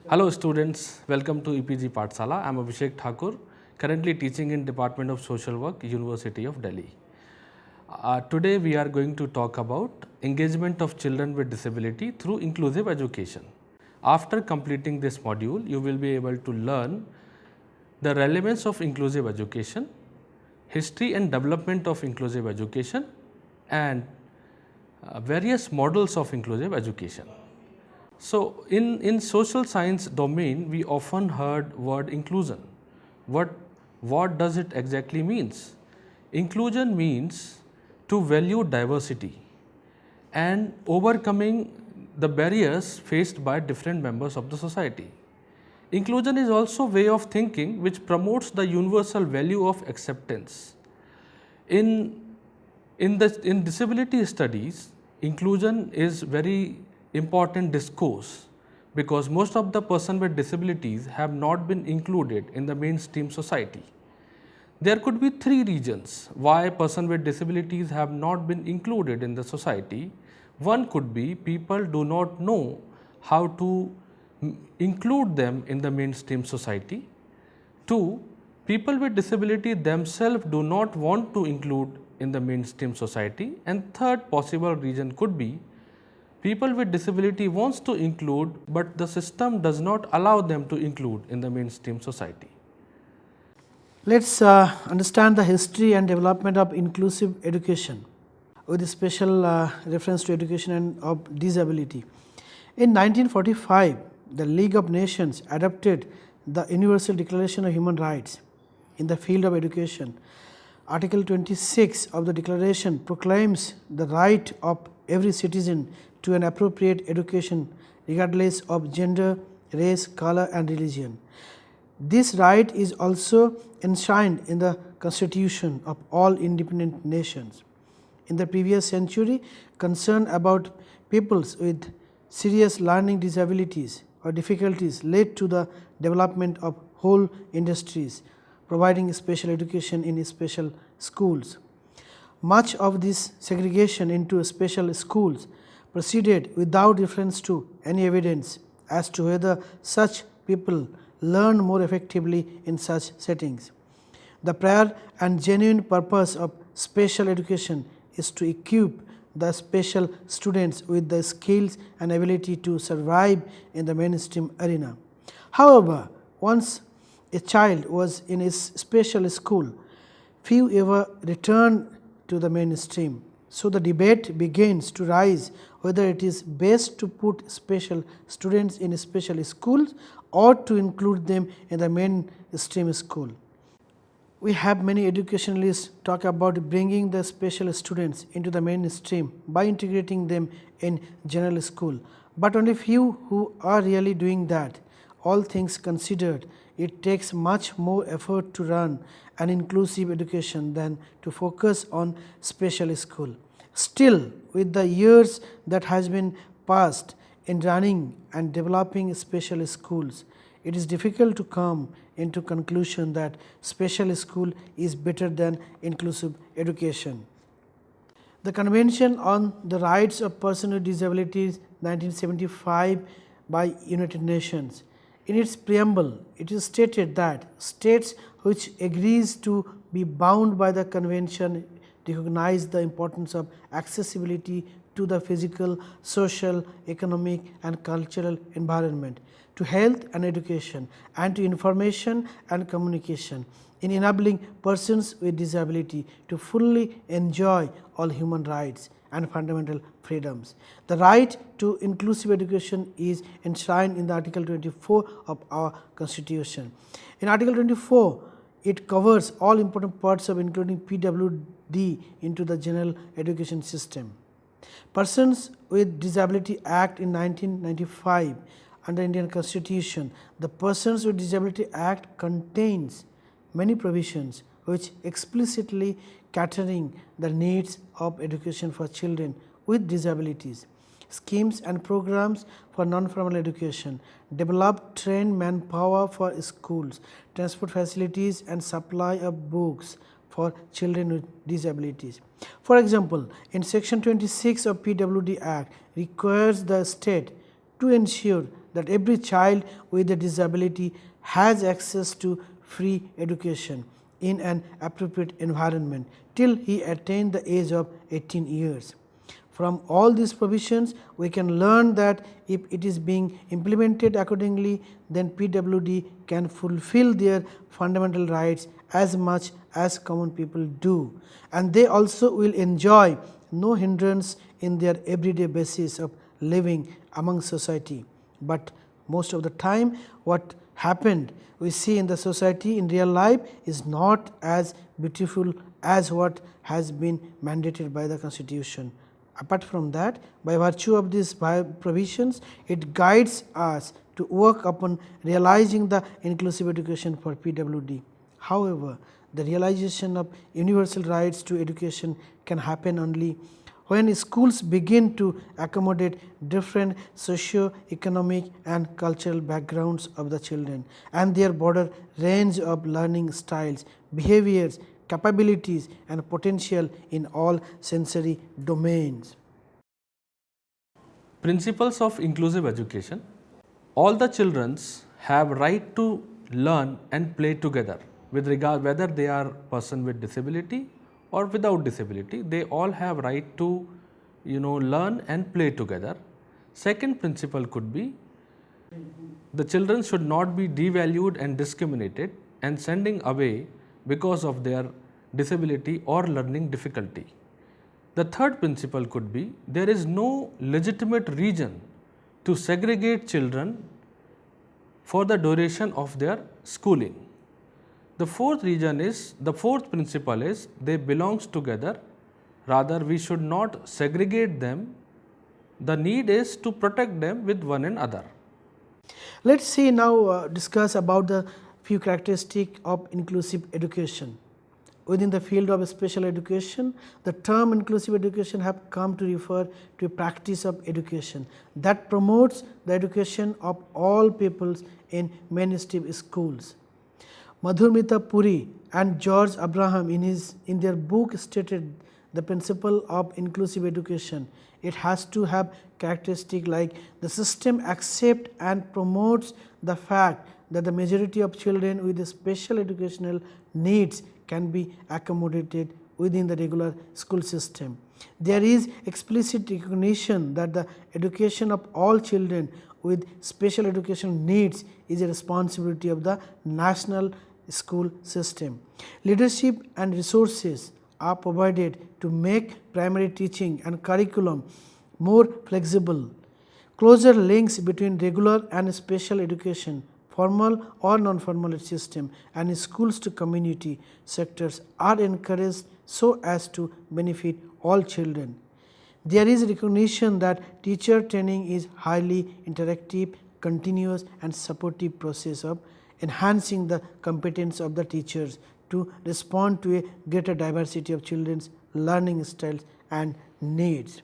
Hello students, welcome to EPG Pathsala. I am Abhishek Thakur, currently teaching in Department of Social Work, University of Delhi. Today we are going to talk about engagement of children with disability through inclusive education. After completing this module, you will be able to learn the relevance of inclusive education, history and development of inclusive education, and various models of inclusive education. So, in social science domain, we often heard word inclusion. What does it exactly means? Inclusion means to value diversity and overcoming the barriers faced by different members of the society. Inclusion is also a way of thinking which promotes the universal value of acceptance. In disability studies, inclusion is very important discourse because most of the person with disabilities have not been included in the mainstream society. There could be three reasons why person with disabilities have not been included in the society. One could be people do not know how to include them in the mainstream society. Two, people with disability themselves do not want to include in the mainstream society. And third possible reason could be people with disability wants to include, but the system does not allow them to include in the mainstream society. Let's understand the history and development of inclusive education with a special reference to education and of disability. In 1945, the League of Nations adopted the Universal Declaration of Human Rights in the field of education. Article 26 of the Declaration proclaims the right of every citizen to an appropriate education regardless of gender, race, color and religion. This right is also enshrined in the constitution of all independent nations. In the previous century, concern about peoples with serious learning disabilities or difficulties led to the development of whole industries providing special education in special schools. Much of this segregation into special schools proceeded without reference to any evidence as to whether such people learn more effectively in such settings. The prior and genuine purpose of special education is to equip the special students with the skills and ability to survive in the mainstream arena. However, once a child was in a special school, few ever returned to the mainstream. So the debate begins to rise whether it is best to put special students in special schools or to include them in the mainstream school. We have many educationalists talk about bringing the special students into the mainstream by integrating them in general school, but only few who are really doing that. All things considered, it takes much more effort to run an inclusive education than to focus on special school. Still, with the years that has been passed in running and developing special schools, it is difficult to come into conclusion that special school is better than inclusive education. The Convention on the Rights of Persons with Disabilities 1975 by United Nations. In its preamble, it is stated that states which agrees to be bound by the convention recognize the importance of accessibility to the physical, social, economic and cultural environment, to health and education, and to information and communication, in enabling persons with disability to fully enjoy all human rights and fundamental freedoms. The right to inclusive education is enshrined in the Article 24 of our Constitution. In Article 24, it covers all important parts of including PWD into the general education system. Persons with Disability Act in 1995 under Indian Constitution, the Persons with Disability Act contains many provisions which explicitly catering the needs of education for children with disabilities. Schemes and programs for non-formal education, develop trained manpower for schools, transport facilities and supply of books for children with disabilities. For example, in section 26 of PWD Act requires the state to ensure that every child with a disability has access to free education in an appropriate environment till he attained the age of 18 years. From all these provisions, we can learn that if it is being implemented accordingly, then PWD can fulfill their fundamental rights as much as common people do, and they also will enjoy no hindrance in their everyday basis of living among society. But most of the time, what happened we see in the society in real life is not as beautiful as what has been mandated by the Constitution. Apart from that, by virtue of these provisions, it guides us to work upon realizing the inclusive education for PWD. However, the realization of universal rights to education can happen only when schools begin to accommodate different socio-economic and cultural backgrounds of the children and their broader range of learning styles, behaviors, capabilities and potential in all sensory domains. Principles of inclusive education. All the children have right to learn and play together with regard whether they are person with disability or without disability. They all have right to learn and play together. Second principle could be the children should not be devalued and discriminated and sending away because of their disability or learning difficulty. The third principle could be there is no legitimate reason to segregate children for the duration of their schooling. The fourth principle is they belongs together, rather we should not segregate them. The need is to protect them with one another. Let us see now discuss about the few characteristics of inclusive education. Within the field of special education, the term inclusive education have come to refer to a practice of education that promotes the education of all peoples in mainstream schools. Madhurmita Puri and George Abraham in their book stated the principle of inclusive education. It has to have characteristics like the system accepts and promotes the fact that the majority of children with special educational needs can be accommodated within the regular school system. There is explicit recognition that the education of all children with special educational needs is a responsibility of the national school system. Leadership and resources are provided to make primary teaching and curriculum more flexible. Closer links between regular and special education, formal or non-formal system and schools to community sectors are encouraged so as to benefit all children. There is recognition that teacher training is highly interactive, continuous and supportive process of enhancing the competence of the teachers to respond to a greater diversity of children's learning styles and needs.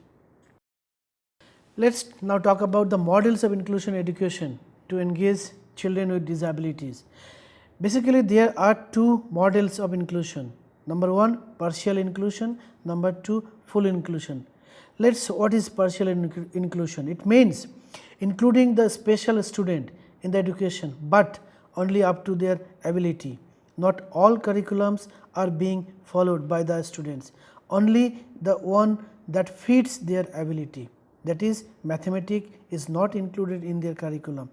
Let us now talk about the models of inclusion education to engage children with disabilities. Basically, there are two models of inclusion. Number one, partial inclusion. Number two, full inclusion. What is partial inclusion? It means including the special student in the education, but only up to their ability. Not all curriculums are being followed by the students, only the one that fits their ability. That is, mathematics is not included in their curriculum.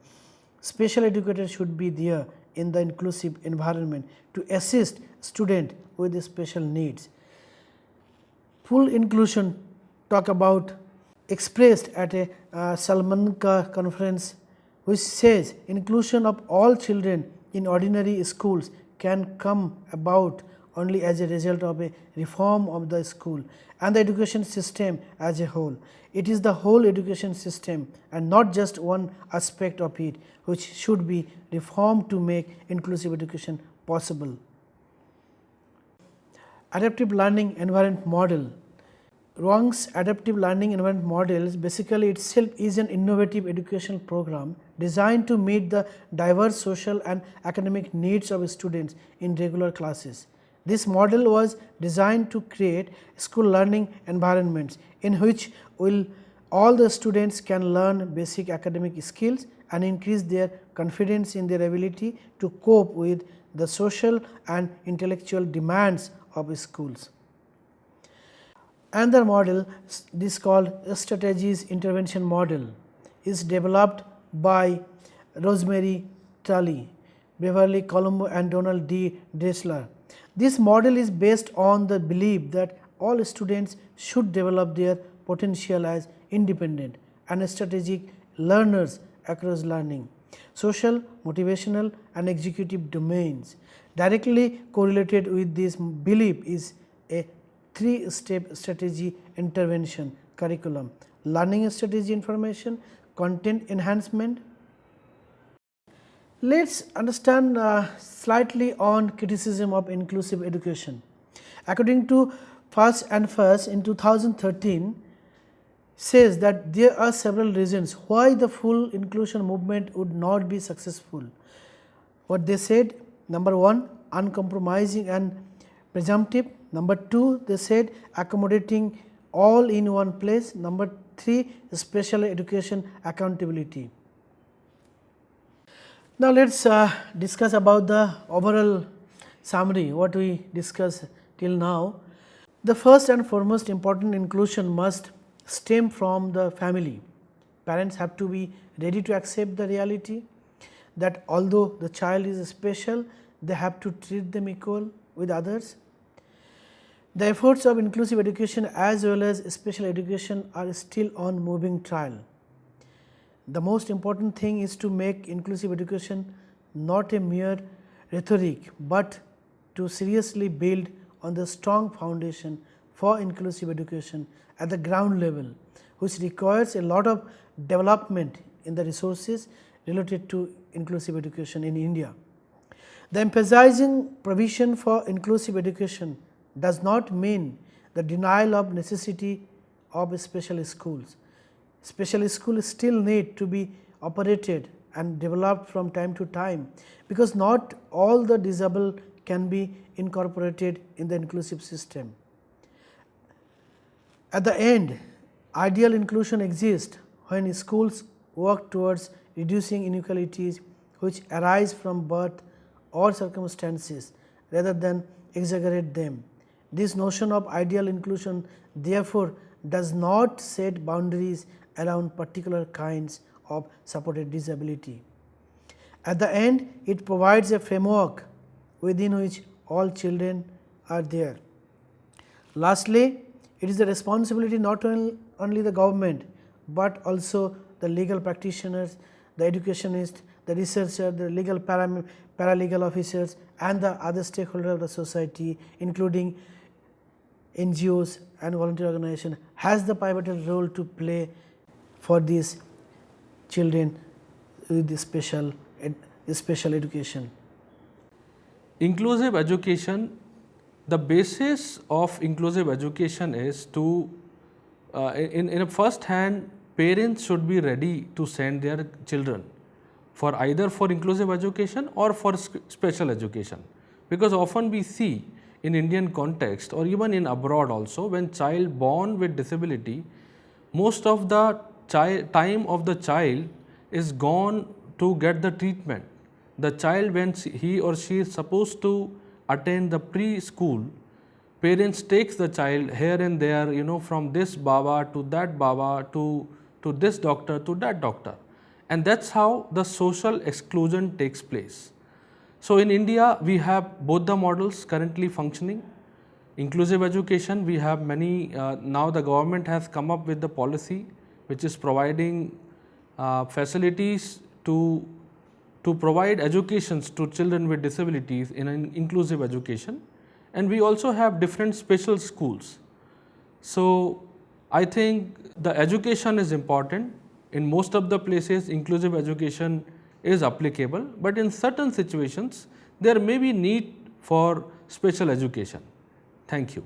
Special educators should be there in the inclusive environment to assist student with special needs. Full inclusion talk about expressed at a Salamanca conference, which says inclusion of all children in ordinary schools can come about only as a result of a reform of the school and the education system as a whole. It is the whole education system and not just one aspect of it which should be reformed to make inclusive education possible. Adaptive learning environment model. Wrong's adaptive learning environment model basically itself is an innovative educational program designed to meet the diverse social and academic needs of students in regular classes. This model was designed to create school learning environments in which all the students can learn basic academic skills and increase their confidence in their ability to cope with the social and intellectual demands of schools. Another model, this called strategies intervention model, is developed by Rosemary Tully, Beverly Colombo and Donald D. Dressler. This model is based on the belief that all students should develop their potential as independent and strategic learners across learning, social, motivational and executive domains. Directly correlated with this belief is a 3-step strategy intervention curriculum: learning strategy information, content enhancement. Let us understand slightly on criticism of inclusive education. According to Fuss and Fuss in 2013 says that there are several reasons why the full inclusion movement would not be successful. What they said: number 1, uncompromising and presumptive; number 2, they said accommodating all in one place; number 3, special education accountability. Now, let us discuss about the overall summary what we discussed till now. The first and foremost important inclusion must stem from the family. Parents have to be ready to accept the reality that although the child is special, they have to treat them equal with others. The efforts of inclusive education as well as special education are still on moving trial. The most important thing is to make inclusive education not a mere rhetoric, but to seriously build on the strong foundation for inclusive education at the ground level, which requires a lot of development in the resources related to inclusive education in India. The emphasizing provision for inclusive education does not mean the denial of necessity of special schools. Special schools still need to be operated and developed from time to time, because not all the disabled can be incorporated in the inclusive system. At the end, ideal inclusion exists when schools work towards reducing inequalities which arise from birth or circumstances rather than exaggerate them. This notion of ideal inclusion therefore does not set boundaries around particular kinds of supported disability. At the end, it provides a framework within which all children are there. Lastly, it is the responsibility not only the government, but also the legal practitioners, the educationists, the researcher, the legal paralegal officers and the other stakeholders of the society, including NGOs and volunteer organization, has the pivotal role to play for these children with the special education. Inclusive education, the basis of inclusive education is to, in a first hand, parents should be ready to send their children for either for inclusive education or for special education, because often we see in Indian context or even in abroad also, when child born with disability, most of the time of the child is gone to get the treatment. The child, when he or she is supposed to attend the preschool, parents takes the child here and there, from this Baba to that Baba to this doctor to that doctor, and that's how the social exclusion takes place. So in India, we have both the models currently functioning. Inclusive education, we have many, now the government has come up with the policy which is providing facilities to provide educations to children with disabilities in an inclusive education, and we also have different special schools. So I think the education is important. In most of the places, inclusive education is applicable, but in certain situations there may be need for special education. Thank you.